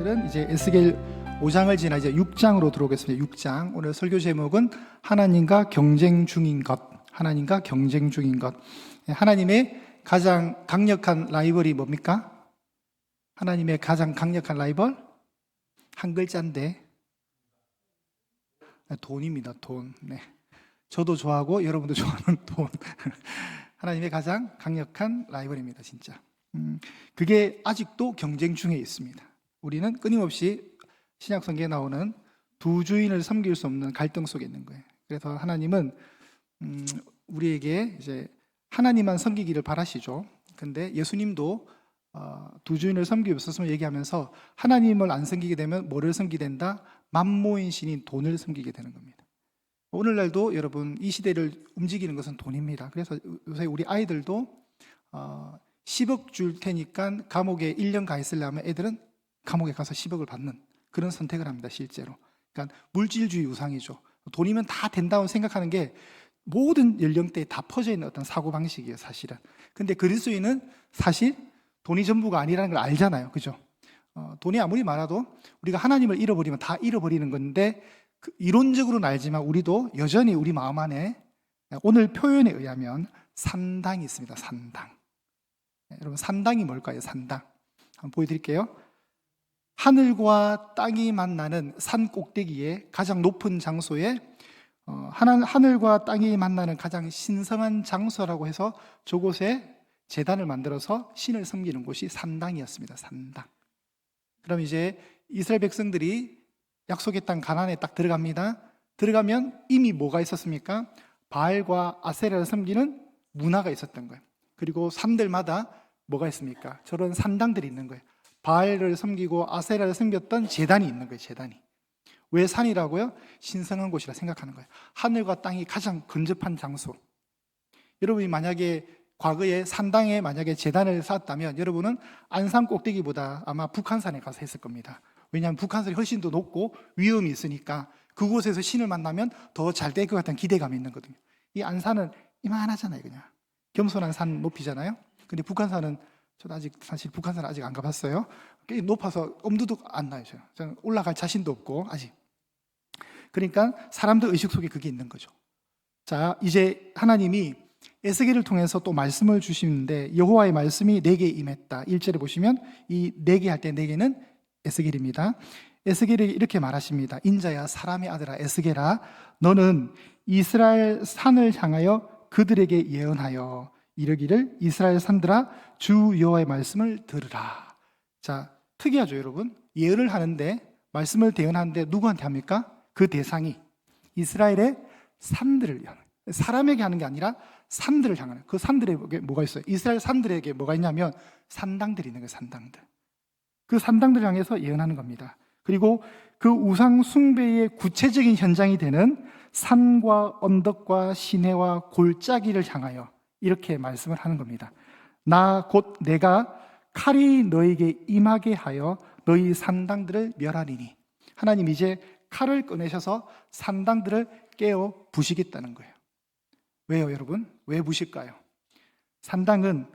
오늘은 이제 에스겔 5장을 지나 이제 6장으로 들어오겠습니다. 6장. 오늘 설교 제목은 하나님과 경쟁 중인 것. 하나님과 경쟁 중인 것. 하나님의 가장 강력한 라이벌이 뭡니까? 하나님의 가장 강력한 라이벌? 한 글자인데 돈입니다. 돈. 네. 저도 좋아하고 여러분도 좋아하는 돈. 하나님의 가장 강력한 라이벌입니다. 진짜. 그게 아직도 경쟁 중에 있습니다. 우리는 끊임없이 신약 성경에 나오는 두 주인을 섬길 수 없는 갈등 속에 있는 거예요. 그래서 하나님은 우리에게 이제 하나님만 섬기기를 바라시죠. 근데 예수님도 두 주인을 섬기고 있었음을 얘기하면서 하나님을 안 섬기게 되면 뭐를 섬기게 된다? 만모인 신인 돈을 섬기게 되는 겁니다. 오늘날도 여러분 이 시대를 움직이는 것은 돈입니다. 그래서 요새 우리 아이들도 10억 줄 테니까 감옥에 1년 가 있으려면 애들은 감옥에 가서 10억을 받는 그런 선택을 합니다. 실제로. 그러니까 물질주의 우상이죠. 돈이면 다 된다고 생각하는 게 모든 연령대에 다 퍼져 있는 어떤 사고방식이에요. 사실은. 근데 그리스도인은 사실 돈이 전부가 아니라는 걸 알잖아요. 그죠? 돈이 아무리 많아도 우리가 하나님을 잃어버리면 다 잃어버리는 건데 이론적으로는 알지만 우리도 여전히 우리 마음 안에 오늘 표현에 의하면 산당이 있습니다. 산당. 여러분 산당이 뭘까요? 산당. 한번 보여드릴게요. 하늘과 땅이 만나는 산 꼭대기에 가장 높은 장소에 하늘과 땅이 만나는 가장 신성한 장소라고 해서 저곳에 제단을 만들어서 신을 섬기는 곳이 산당이었습니다. 산당. 그럼 이제 이스라엘 백성들이 약속의 땅 가나안에 딱 들어갑니다. 들어가면 이미 뭐가 있었습니까? 바알과 아세라를 섬기는 문화가 있었던 거예요. 그리고 산들마다 뭐가 있습니까? 저런 산당들이 있는 거예요. 바알을 섬기고 아세라를 섬겼던 제단이 있는 거예요. 제단이. 왜 산이라고요? 신성한 곳이라 생각하는 거예요. 하늘과 땅이 가장 근접한 장소. 여러분이 만약에 과거에 산당에 만약에 제단을 쌓았다면 여러분은 안산 꼭대기보다 아마 북한산에 가서 했을 겁니다. 왜냐하면 북한산이 훨씬 더 높고 위험이 있으니까 그곳에서 신을 만나면 더 잘 될 것 같은 기대감이 있는 거거든요. 이 안산은 이만하잖아요. 그냥 겸손한 산 높이잖아요. 근데 북한산은 저도 아직 사실 북한산 아직 안 가봤어요. 꽤 높아서 엄두도 안 나요. 저는 올라갈 자신도 없고 아직. 그러니까 사람들 의식 속에 그게 있는 거죠. 자, 이제 하나님이 에스겔을 통해서 또 말씀을 주시는데 여호와의 말씀이 내게 임했다. 1절에 보시면 이 내게 할 때 내게는 에스겔입니다. 에스겔이 이렇게 말하십니다. 인자야 사람의 아들아 에스겔아 너는 이스라엘 산을 향하여 그들에게 예언하여 이르기를 이스라엘 산들아 주 여호와의 말씀을 들으라. 자, 특이하죠 여러분. 예언을 하는데 말씀을 대언하는데 누구한테 합니까? 그 대상이 이스라엘의 산들을 향해 사람에게 하는 게 아니라 산들을 향하는 그 산들에게 뭐가 있어요? 이스라엘 산들에게 뭐가 있냐면 산당들이 있는 거예요. 산당들. 그 산당들을 향해서 예언하는 겁니다. 그리고 그 우상 숭배의 구체적인 현장이 되는 산과 언덕과 시내와 골짜기를 향하여 이렇게 말씀을 하는 겁니다. 나 곧 내가 칼이 너에게 임하게 하여 너희 산당들을 멸하리니 하나님 이제 칼을 꺼내셔서 산당들을 깨어 부시겠다는 거예요. 왜요 여러분? 왜 부실까요? 산당은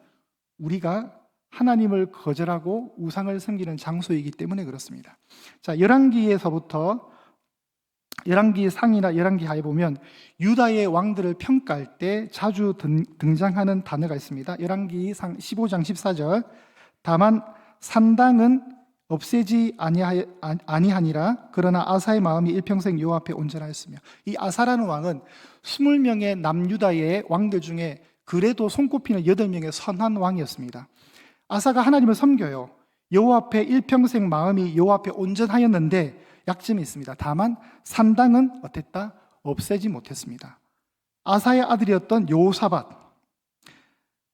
우리가 하나님을 거절하고 우상을 섬기는 장소이기 때문에 그렇습니다. 자, 열왕기에서부터 열왕기 상이나 열왕기 하에 보면 유다의 왕들을 평가할 때 자주 등장하는 단어가 있습니다. 열왕기 상 15장 14절 다만 산당은 없애지 아니하니라 그러나 아사의 마음이 일평생 여호와 앞에 온전하였으며 이 아사라는 왕은 20명의 남유다의 왕들 중에 그래도 손꼽히는 8명의 선한 왕이었습니다. 아사가 하나님을 섬겨요. 여호와 앞에 일평생 마음이 여호와 앞에 온전하였는데 약점이 있습니다. 다만 산당은 어땠다? 없애지 못했습니다. 아사의 아들이었던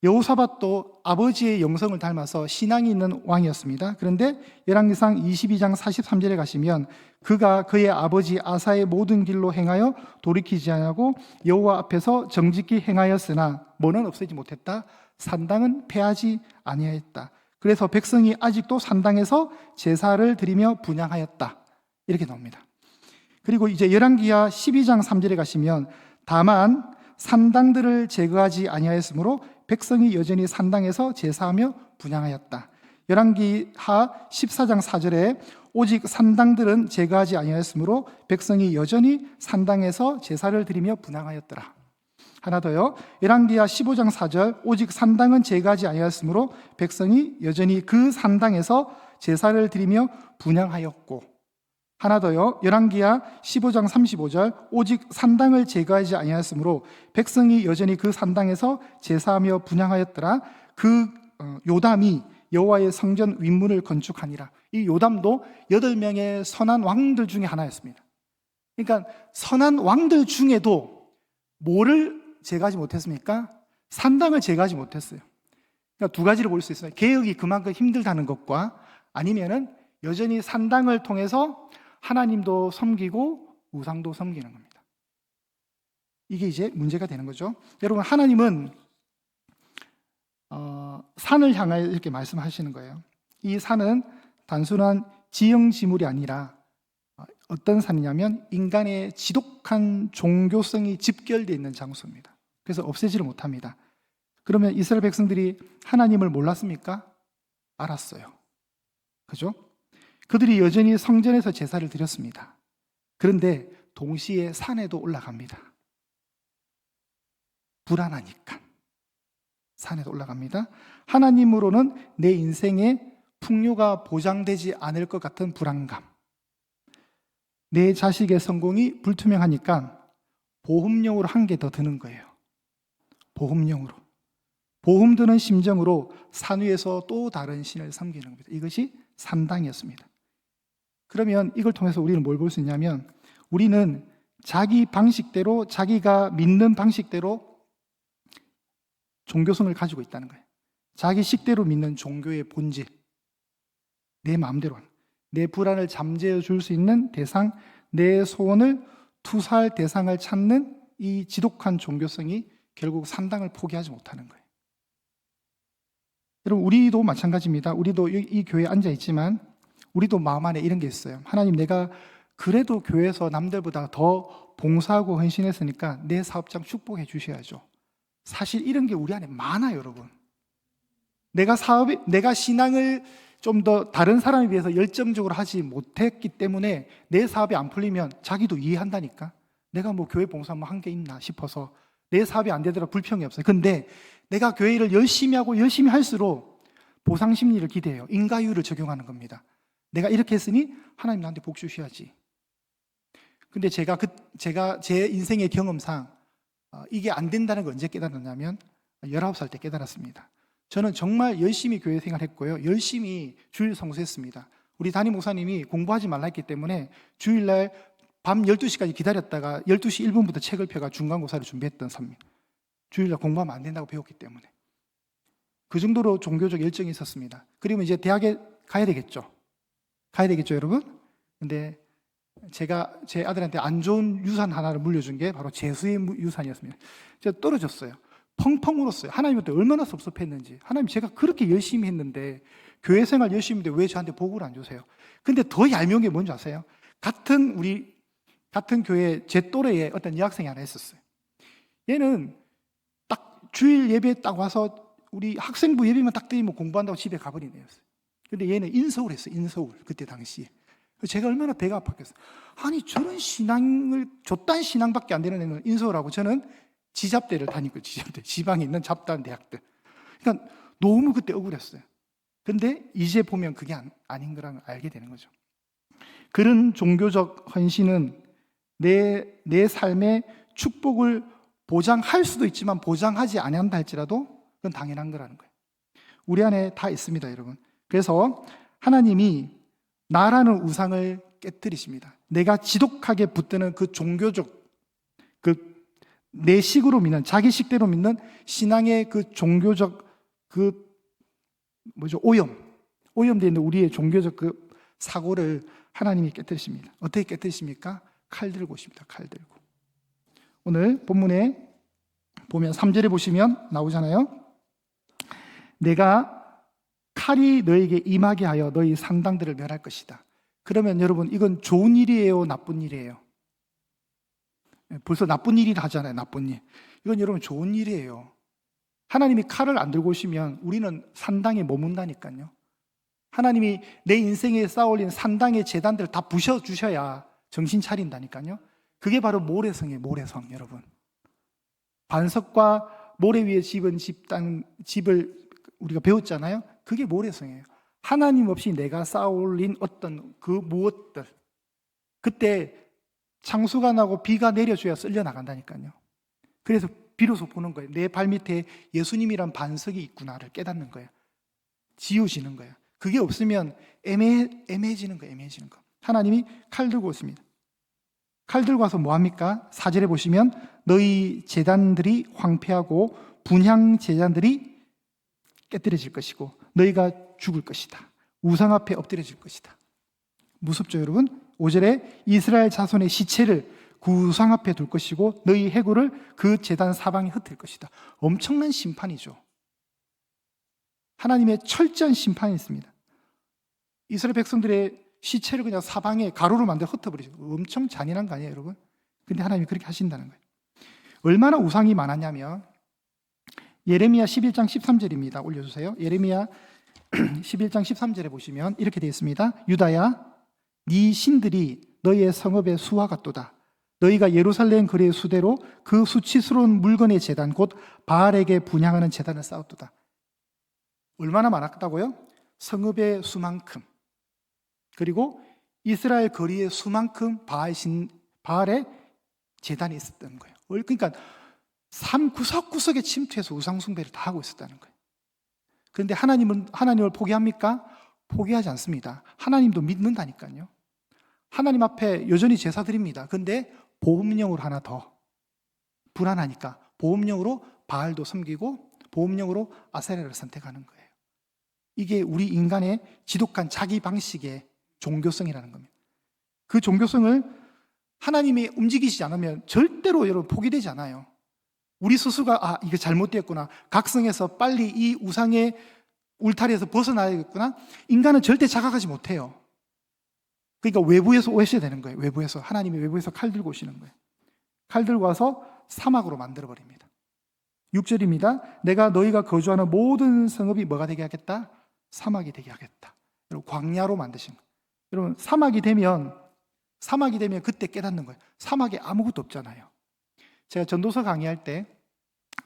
여호사밧도 아버지의 영성을 닮아서 신앙이 있는 왕이었습니다. 그런데 열왕기상 22장 43절에 가시면 그가 그의 아버지 아사의 모든 길로 행하여 돌이키지 아니하고 여호와 앞에서 정직히 행하였으나 뭐는 없애지 못했다? 산당은 폐하지 아니하였다. 그래서 백성이 아직도 산당에서 제사를 드리며 분향하였다. 이렇게 나옵니다. 그리고 이제 열왕기하 12장 3절에 가시면 다만 산당들을 제거하지 아니하였으므로 백성이 여전히 산당에서 제사하며 분향하였다. 열왕기하 14장 4절에 오직 산당들은 제거하지 아니하였으므로 백성이 여전히 산당에서 제사를 드리며 분향하였더라. 하나 더요. 열왕기하 15장 4절 오직 산당은 제거하지 아니하였으므로 백성이 여전히 그 산당에서 제사를 드리며 분향하였고, 하나 더요. 열왕기하 15장 35절 오직 산당을 제거하지 아니하였으므로 백성이 여전히 그 산당에서 제사하며 분향하였더라. 그 요담이 여호와의 성전 윗문을 건축하니라. 이 요담도 8명의 선한 왕들 중에 하나였습니다. 그러니까 선한 왕들 중에도 뭐를 제거하지 못했습니까? 산당을 제거하지 못했어요. 그러니까 두 가지를 볼 수 있어요. 개혁이 그만큼 힘들다는 것과 아니면은 여전히 산당을 통해서 하나님도 섬기고 우상도 섬기는 겁니다. 이게 이제 문제가 되는 거죠. 여러분, 하나님은 산을 향하여 이렇게 말씀하시는 거예요. 이 산은 단순한 지형지물이 아니라 어떤 산이냐면 인간의 지독한 종교성이 집결되어 있는 장소입니다. 그래서 없애지를 못합니다. 그러면 이스라엘 백성들이 하나님을 몰랐습니까? 알았어요. 그죠? 그들이 여전히 성전에서 제사를 드렸습니다. 그런데 동시에 산에도 올라갑니다. 불안하니까 산에도 올라갑니다. 하나님으로는 내 인생의 풍요가 보장되지 않을 것 같은 불안감, 내 자식의 성공이 불투명하니까 보험용으로 한 개 더 드는 거예요. 보험용으로. 보험 드는 심정으로 산 위에서 또 다른 신을 섬기는 겁니다. 이것이 산당이었습니다. 그러면 이걸 통해서 우리는 뭘 볼 수 있냐면, 우리는 자기 방식대로, 자기가 믿는 방식대로 종교성을 가지고 있다는 거예요. 자기 식대로 믿는 종교의 본질, 내 마음대로, 내 불안을 잠재워 줄 수 있는 대상, 내 소원을 투사할 대상을 찾는 이 지독한 종교성이 결국 산당을 포기하지 못하는 거예요. 여러분, 우리도 마찬가지입니다. 우리도 이 교회에 앉아 있지만 우리도 마음 안에 이런 게 있어요. 하나님, 내가 그래도 교회에서 남들보다 더 봉사하고 헌신했으니까 내 사업장 축복해 주셔야죠. 사실 이런 게 우리 안에 많아요, 여러분. 내가 신앙을 좀 더 다른 사람에 비해서 열정적으로 하지 못했기 때문에 내 사업이 안 풀리면 자기도 이해한다니까. 내가 뭐 교회 봉사 뭐 한 게 있나 싶어서 내 사업이 안 되더라 불평이 없어요. 근데 내가 교회 일을 열심히 하고 열심히 할수록 보상 심리를 기대해요. 인과율을 적용하는 겁니다. 내가 이렇게 했으니 하나님 나한테 복 주셔야지. 근데 제가 제 인생의 경험상 이게 안 된다는 걸 언제 깨달았냐면 19살 때 깨달았습니다. 저는 정말 열심히 교회 생활했고요. 열심히 주일 성수했습니다. 우리 담임 목사님이 공부하지 말라 했기 때문에 주일날 밤 12시까지 기다렸다가 12시 1분부터 책을 펴가 중간고사를 준비했던 삽니다. 주일날 공부하면 안 된다고 배웠기 때문에. 그 정도로 종교적 열정이 있었습니다. 그리고 이제 대학에 가야 되겠죠. 여러분? 근데 제가 제 아들한테 안 좋은 유산 하나를 물려준 게 바로 재수의 유산이었습니다. 제가 떨어졌어요. 펑펑 울었어요. 하나님한테 얼마나 섭섭했는지. 하나님, 제가 그렇게 열심히 했는데, 교회 생활 열심히 했는데 왜 저한테 복을 안 주세요? 근데 더 얄미운 게 뭔지 아세요? 같은 교회 제 또래에 어떤 여학생이 하나 있었어요. 얘는 딱 주일 예배 딱 와서 우리 학생부 예배만 딱 드리면 공부한다고 집에 가버린 애였어요. 근데 얘는 인서울 했어요. 인서울. 그때 당시에. 제가 얼마나 배가 아팠겠어요. 아니, 저런 신앙을, 저딴 신앙밖에 안 되는 애는 인서울하고 저는 지잡대를 다니고, 지방에 있는 잡다한 대학들. 그러니까 너무 그때 억울했어요. 근데 이제 보면 그게 아닌 거라는 걸 알게 되는 거죠. 그런 종교적 헌신은 내 삶의 축복을 보장할 수도 있지만 보장하지 아니한다 할지라도 그건 당연한 거라는 거예요. 우리 안에 다 있습니다, 여러분. 그래서 하나님이 나라는 우상을 깨뜨리십니다. 내가 지독하게 붙드는 그 종교적, 내 식으로 믿는, 자기 식대로 믿는 신앙의 그 종교적 오염되어 있는 우리의 종교적 그 사고를 하나님이 깨뜨리십니다. 어떻게 깨뜨리십니까? 칼 들고 오십니다. 칼 들고. 오늘 본문에 보면 3절에 보시면 나오잖아요. 내가 칼이 너에게 임하게 하여 너희 산당들을 멸할 것이다. 그러면 여러분, 이건 좋은 일이에요? 나쁜 일이에요? 벌써 나쁜 일이라 하잖아요. 나쁜 일. 이건 여러분 좋은 일이에요. 하나님이 칼을 안 들고 오시면 우리는 산당에 머문다니까요. 하나님이 내 인생에 쌓아올린 산당의 제단들을 다 부셔주셔야 정신 차린다니까요. 그게 바로 모래성이에요. 모래성. 여러분, 반석과 모래 위에 집은 집을 우리가 배웠잖아요. 그게 모래성이에요. 하나님 없이 내가 쌓아올린 어떤 그 무엇들, 그때 창수가 나고 비가 내려줘야 쓸려 나간다니까요. 그래서 비로소 보는 거예요. 내 발밑에 예수님이란 반석이 있구나를 깨닫는 거예요. 지우지는 거예요. 그게 없으면 애매해지는 거예요. 애매해지는 거. 하나님이 칼 들고 오십니다. 칼 들고 와서 뭐합니까? 4절에 보시면 너희 제단들이 황폐하고 분향 제단들이 깨뜨려질 것이고 너희가 죽을 것이다. 우상 앞에 엎드려질 것이다. 무섭죠, 여러분? 5절에 이스라엘 자손의 시체를 그 우상 앞에 둘 것이고 너희 해골을 그 제단 사방에 흩을 것이다. 엄청난 심판이죠. 하나님의 철저한 심판이 있습니다. 이스라엘 백성들의 시체를 그냥 사방에 가루로 만들어 흩어버리죠. 엄청 잔인한 거 아니에요, 여러분? 근데 하나님이 그렇게 하신다는 거예요. 얼마나 우상이 많았냐면 예레미야 11장 13절입니다. 올려주세요. 예레미야 11장 13절에 보시면 이렇게 되어 있습니다. 유다야, 네 신들이 너희의 성읍의 수와 같도다. 너희가 예루살렘 거리의 수대로 그 수치스러운 물건의 제단 곧 바알에게 분향하는 제단을 쌓았도다. 얼마나 많았다고요? 성읍의 수만큼, 그리고 이스라엘 거리의 수만큼 바알의 제단이 있었던 거예요. 그러니까 삶 구석구석에 침투해서 우상숭배를 다 하고 있었다는 거예요. 그런데 하나님을 포기합니까? 포기하지 않습니다. 하나님도 믿는다니까요. 하나님 앞에 여전히 제사 드립니다. 그런데 보험령으로 하나 더 불안하니까 보험령으로 바알도 섬기고 보험령으로 아세라를 선택하는 거예요. 이게 우리 인간의 지독한 자기 방식의 종교성이라는 겁니다. 그 종교성을 하나님이 움직이시지 않으면 절대로 여러분 포기되지 않아요. 우리 스스로가 이거 잘못되었구나, 각성해서 빨리 이 우상의 울타리에서 벗어나야겠구나, 인간은 절대 자각하지 못해요. 그러니까 외부에서 오셔야 되는 거예요. 외부에서, 하나님이 외부에서 칼 들고 오시는 거예요. 칼 들고 와서 사막으로 만들어버립니다. 6절입니다. 내가 너희가 거주하는 모든 성읍이 뭐가 되게 하겠다? 사막이 되게 하겠다. 여러분, 광야로 만드신 거예요. 여러분, 사막이 되면 그때 깨닫는 거예요. 사막에 아무것도 없잖아요. 제가 전도서 강의할 때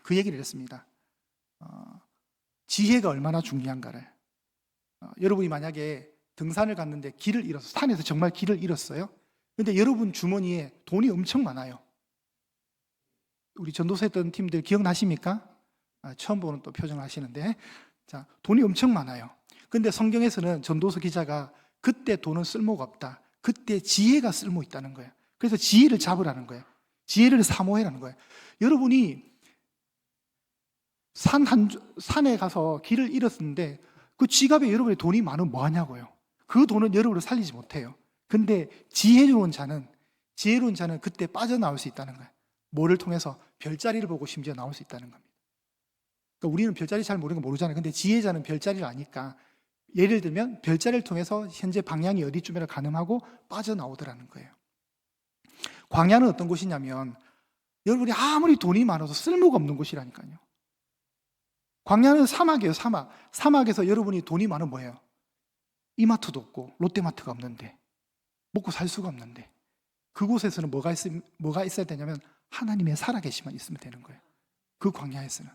그 얘기를 했습니다. 지혜가 얼마나 중요한가를. 여러분이 만약에 등산을 갔는데 길을 잃어서, 산에서 정말 길을 잃었어요. 근데 여러분 주머니에 돈이 엄청 많아요. 우리 전도서 했던 팀들 기억나십니까? 처음 보는 또 표정을 하시는데, 자, 돈이 엄청 많아요. 근데 성경에서는 전도서 기자가 그때 돈은 쓸모가 없다, 그때 지혜가 쓸모 있다는 거예요. 그래서 지혜를 잡으라는 거예요. 지혜를 사모해라는 거예요. 여러분이 산에 가서 길을 잃었는데 그 지갑에 여러분의 돈이 많으면 뭐 하냐고요. 그 돈은 여러분을 살리지 못해요. 근데 지혜로운 자는 그때 빠져나올 수 있다는 거예요. 뭐를 통해서? 별자리를 보고 심지어 나올 수 있다는 겁니다. 그러니까 우리는 별자리 잘 모르는 거 모르잖아요. 근데 지혜자는 별자리를 아니까, 예를 들면 별자리를 통해서 현재 방향이 어디쯤이라 가늠하고 빠져나오더라는 거예요. 광야는 어떤 곳이냐면 여러분이 아무리 돈이 많아도 쓸모가 없는 곳이라니까요. 광야는 사막이에요. 사막에서 여러분이 돈이 많으면 뭐예요? 이마트도 없고 롯데마트가 없는데, 먹고 살 수가 없는데, 그곳에서는 뭐가 있어야 되냐면 하나님의 살아계시만 있으면 되는 거예요. 그 광야에서는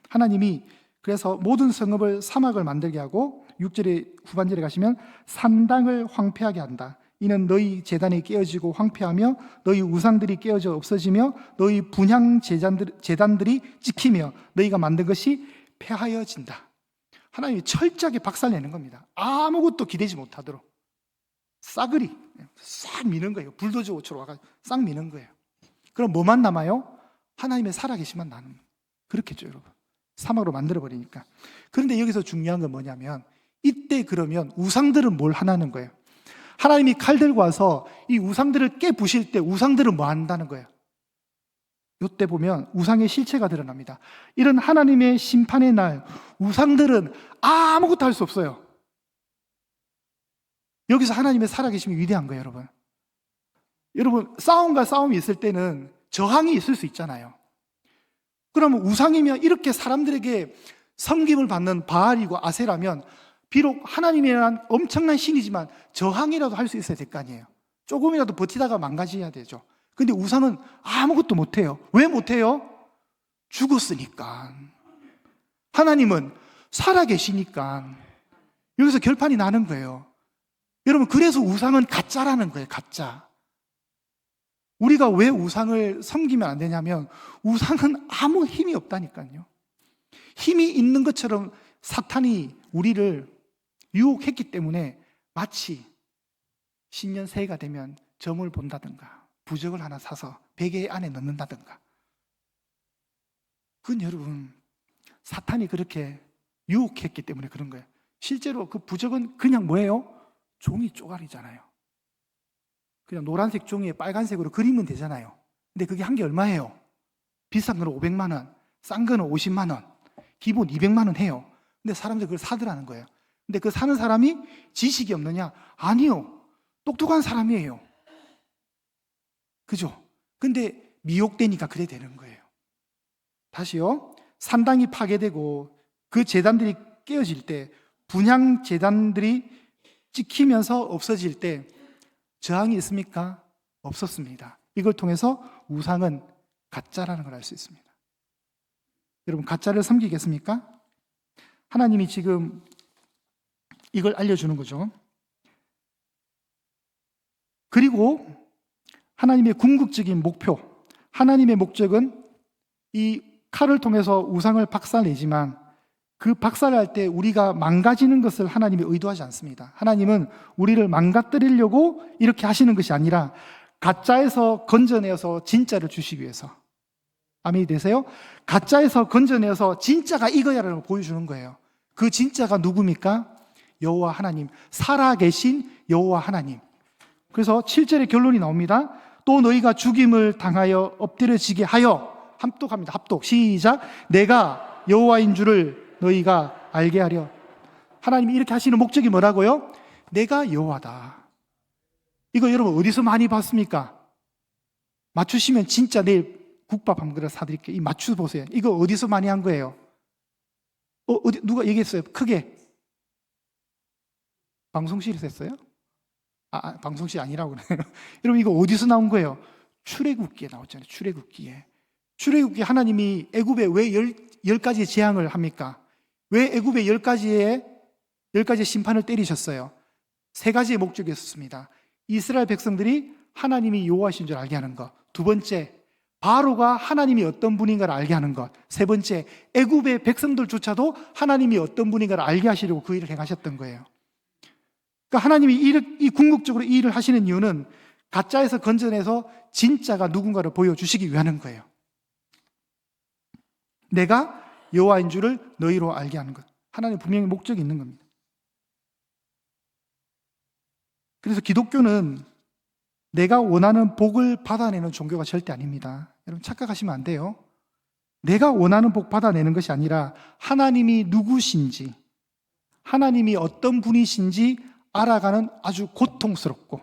하나님이 그래서 모든 성읍을 사막을 만들게 하고 6절의 후반절에 가시면 산당을 황폐하게 한다. 이는 너희 제단이 깨어지고 황폐하며 너희 우상들이 깨어져 없어지며 너희 분향 제단들이 찍히며 너희가 만든 것이 폐하여진다. 하나님이 철저하게 박살내는 겁니다. 아무것도 기대지 못하도록 싸그리 싹 미는 거예요. 불도저 옷으로 와가지고 싹 미는 거예요. 그럼 뭐만 남아요? 하나님의 살아계시만 나는, 그렇겠죠, 여러분. 사막으로 만들어버리니까. 그런데 여기서 중요한 건 뭐냐면, 이때 그러면 우상들은 뭘 하나는 거예요? 하나님이 칼 들고 와서 이 우상들을 깨부실 때 우상들은 뭐 한다는 거예요? 이때 보면 우상의 실체가 드러납니다. 이런 하나님의 심판의 날, 우상들은 아무것도 할 수 없어요. 여기서 하나님의 살아계심이 위대한 거예요, 여러분. 여러분, 싸움과 싸움이 있을 때는 저항이 있을 수 있잖아요. 그러면 우상이면 이렇게 사람들에게 섬김을 받는 바알이고 아세라면 비록 하나님이란 엄청난 신이지만 저항이라도 할 수 있어야 될 거 아니에요. 조금이라도 버티다가 망가져야 되죠. 근데 우상은 아무것도 못해요. 왜 못해요? 죽었으니까. 하나님은 살아계시니까. 여기서 결판이 나는 거예요. 여러분, 그래서 우상은 가짜라는 거예요. 가짜. 우리가 왜 우상을 섬기면 안 되냐면 우상은 아무 힘이 없다니까요. 힘이 있는 것처럼 사탄이 우리를 유혹했기 때문에 마치 신년 새해가 되면 점을 본다든가 부적을 하나 사서 베개 안에 넣는다든가. 그건 여러분, 사탄이 그렇게 유혹했기 때문에 그런 거예요. 실제로 그 부적은 그냥 뭐예요? 종이 쪼가리잖아요. 그냥 노란색 종이에 빨간색으로 그리면 되잖아요. 근데 그게 한 개 얼마예요? 비싼 거는 500만 원, 싼 거는 50만 원, 기본 200만 원 해요. 근데 사람들이 그걸 사더라는 거예요. 근데 그 사는 사람이 지식이 없느냐? 아니요. 똑똑한 사람이에요. 그죠? 근데 미혹되니까 그래 되는 거예요. 다시요. 산당이 파괴되고 그 제단들이 깨어질 때, 분향 제단들이 찍히면서 없어질 때 저항이 있습니까? 없었습니다. 이걸 통해서 우상은 가짜라는 걸 알 수 있습니다. 여러분, 가짜를 섬기겠습니까? 하나님이 지금 이걸 알려주는 거죠. 그리고 하나님의 궁극적인 목표, 하나님의 목적은 이 칼을 통해서 우상을 박살내지만 그 박살날 때 우리가 망가지는 것을 하나님이 의도하지 않습니다. 하나님은 우리를 망가뜨리려고 이렇게 하시는 것이 아니라 가짜에서 건져내어서 진짜를 주시기 위해서. 아멘이 되세요? 가짜에서 건져내어서 진짜가 이거야라고 보여주는 거예요. 그 진짜가 누굽니까? 여호와 하나님, 살아계신 여호와 하나님. 그래서 7절의 결론이 나옵니다. 또 너희가 죽임을 당하여 엎드려지게 하여, 합독합니다. 합독. 시작. 내가 여호와인 줄을 너희가 알게 하려. 하나님이 이렇게 하시는 목적이 뭐라고요? 내가 여호와다. 이거 여러분 어디서 많이 봤습니까? 맞추시면 진짜 내일 국밥 한 그릇 사드릴게요. 이 맞추 보세요. 이거 어디서 많이 한 거예요? 어디 누가 얘기했어요? 크게. 방송실에서 했어요? 방송실 아니라고 그래요. 여러분, 이거 어디서 나온 거예요? 출애굽기에 나왔잖아요. 출애굽기에. 출애굽기 하나님이 애굽에 왜 10가지 재앙을 합니까? 왜 애굽에 10가지의 심판을 때리셨어요? 3가지의 목적이 있었습니다. 이스라엘 백성들이 하나님이 여호와이신 줄 알게 하는 것. 2번째, 바로가 하나님이 어떤 분인가를 알게 하는 것. 3번째, 애굽의 백성들조차도 하나님이 어떤 분인가를 알게 하시려고 그 일을 행하셨던 거예요. 그러니까 하나님이 이 궁극적으로 이 일을 하시는 이유는 가짜에서 건져내서 진짜가 누군가를 보여주시기 위한 거예요. 내가 여호와인 줄을 너희로 알게 하는 것. 하나님 분명히 목적이 있는 겁니다. 그래서 기독교는 내가 원하는 복을 받아내는 종교가 절대 아닙니다. 여러분 착각하시면 안 돼요. 내가 원하는 복 받아내는 것이 아니라 하나님이 누구신지, 하나님이 어떤 분이신지 알아가는 아주 고통스럽고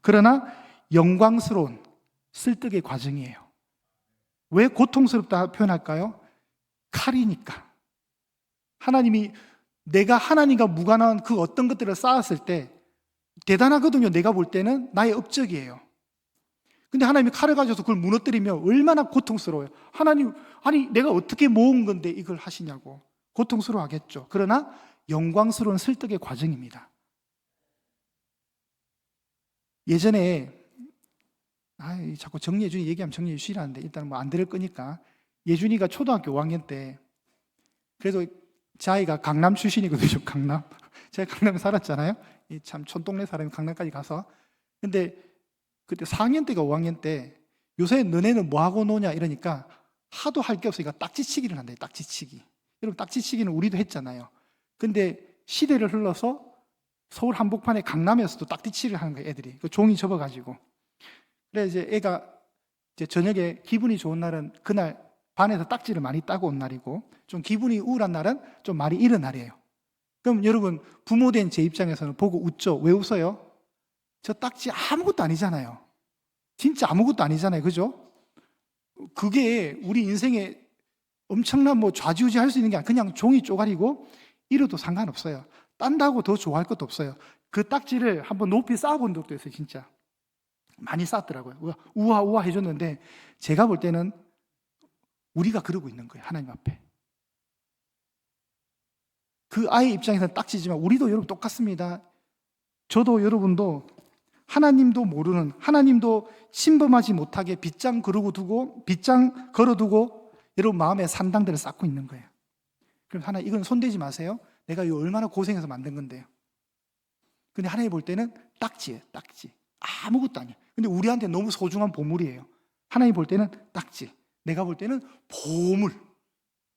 그러나 영광스러운 설득의 과정이에요. 왜 고통스럽다 표현할까요? 칼이니까. 하나님이, 내가 하나님과 무관한 그 어떤 것들을 쌓았을 때 대단하거든요. 내가 볼 때는 나의 업적이에요. 근데 하나님이 칼을 가져서 그걸 무너뜨리면 얼마나 고통스러워요. 하나님, 아니 내가 어떻게 모은 건데 이걸 하시냐고 고통스러워 하겠죠. 그러나 영광스러운 설득의 과정입니다. 예전에 자꾸 정예준이 얘기하면 정예준 싫어하는데 일단 뭐 안 들을 거니까, 예준이가 초등학교 5학년 때, 그래도 제 아이가 강남 출신이거든요. 강남. 제가 강남에 살았잖아요. 참 촌동네 사람이 강남까지 가서. 근데 그때 4학년 때가 5학년 때 요새 너네는 뭐 하고 노냐 이러니까 하도 할 게 없으니까 딱지치기를 한대요. 딱지치기. 여러분 딱지치기는 우리도 했잖아요. 근데 시대를 흘러서 서울 한복판에 강남에서도 딱지치기를 하는 거예요. 애들이 그 종이 접어가지고. 그래 이제 애가 이제 저녁에 기분이 좋은 날은 그날 반에서 딱지를 많이 따고 온 날이고, 좀 기분이 우울한 날은 좀 말이 잃은 날이에요. 그럼 여러분 부모 된 제 입장에서는 보고 웃죠. 왜 웃어요? 저 딱지 아무것도 아니잖아요. 진짜 아무것도 아니잖아요. 그죠? 그게 우리 인생에 엄청난 뭐 좌지우지 할 수 있는 게 아니라 그냥 종이 쪼가리고 잃어도 상관없어요. 딴다고 더 좋아할 것도 없어요. 그 딱지를 한번 높이 쌓아본 적도 있어요. 진짜 많이 쌓았더라고요. 우와 우와 해줬는데 제가 볼 때는 우리가 그러고 있는 거예요. 하나님 앞에. 그 아이 입장에서는 딱지지만 우리도 여러분 똑같습니다. 저도 여러분도 하나님도 모르는, 하나님도 침범하지 못하게 빗장 걸어두고 여러분 마음에 산당들을 쌓고 있는 거예요. 그럼 하나님 이건 손대지 마세요. 내가 이거 얼마나 고생해서 만든 건데요. 근데 하나님 볼 때는 딱지예요. 딱지. 아무것도 아니에요. 근데 우리한테 너무 소중한 보물이에요. 하나님 볼 때는 딱지. 내가 볼 때는 보물.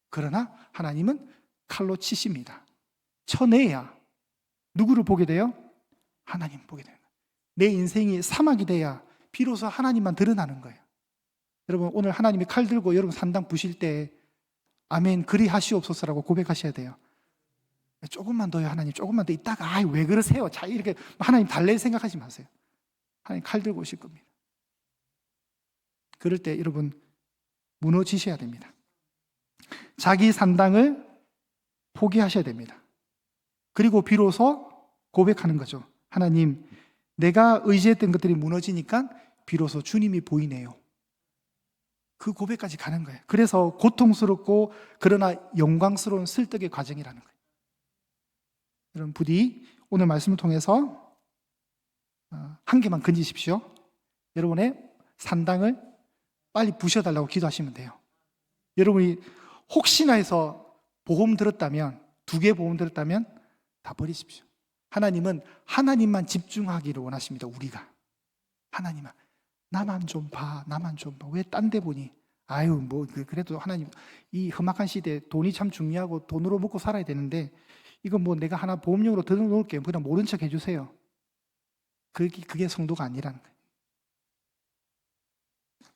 그러나 하나님은 칼로 치십니다. 쳐내야 누구를 보게 돼요? 하나님 보게 돼요. 내 인생이 사막이 돼야 비로소 하나님만 드러나는 거예요. 여러분 오늘 하나님이 칼 들고 여러분 산당 부실 때 아멘 그리 하시옵소서라고 고백하셔야 돼요. 조금만 더요 하나님, 조금만 더 있다가 왜 그러세요? 자 이렇게 하나님 달랠 생각하지 마세요. 하나님 칼 들고 오실 겁니다. 그럴 때 여러분 무너지셔야 됩니다. 자기 산당을 포기하셔야 됩니다. 그리고 비로소 고백하는 거죠. 하나님, 내가 의지했던 것들이 무너지니까 비로소 주님이 보이네요. 그 고백까지 가는 거예요. 그래서 고통스럽고 그러나 영광스러운 설득의 과정이라는 거예요. 여러분 부디 오늘 말씀을 통해서 한 개만 건지십시오. 여러분의 산당을 빨리 부셔달라고 기도하시면 돼요. 여러분이 혹시나 해서 보험 들었다면, 2개 보험 들었다면 다 버리십시오. 하나님은 하나님만 집중하기를 원하십니다. 우리가 하나님만 나만 좀 봐, 나만 좀 봐. 왜 딴 데 보니? 아유 뭐 그래도 하나님 이 험악한 시대에 돈이 참 중요하고 돈으로 먹고 살아야 되는데 이건 뭐 내가 하나 보험료로 들어놓을게요. 그냥 모른 척 해주세요. 그게 성도가 아니라는 거예요.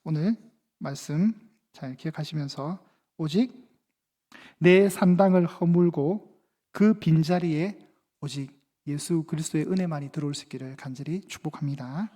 오늘 말씀 잘 기억하시면서 오직 내 산당을 허물고 그 빈자리에 오직 예수 그리스도의 은혜만이 들어올 수 있기를 간절히 축복합니다.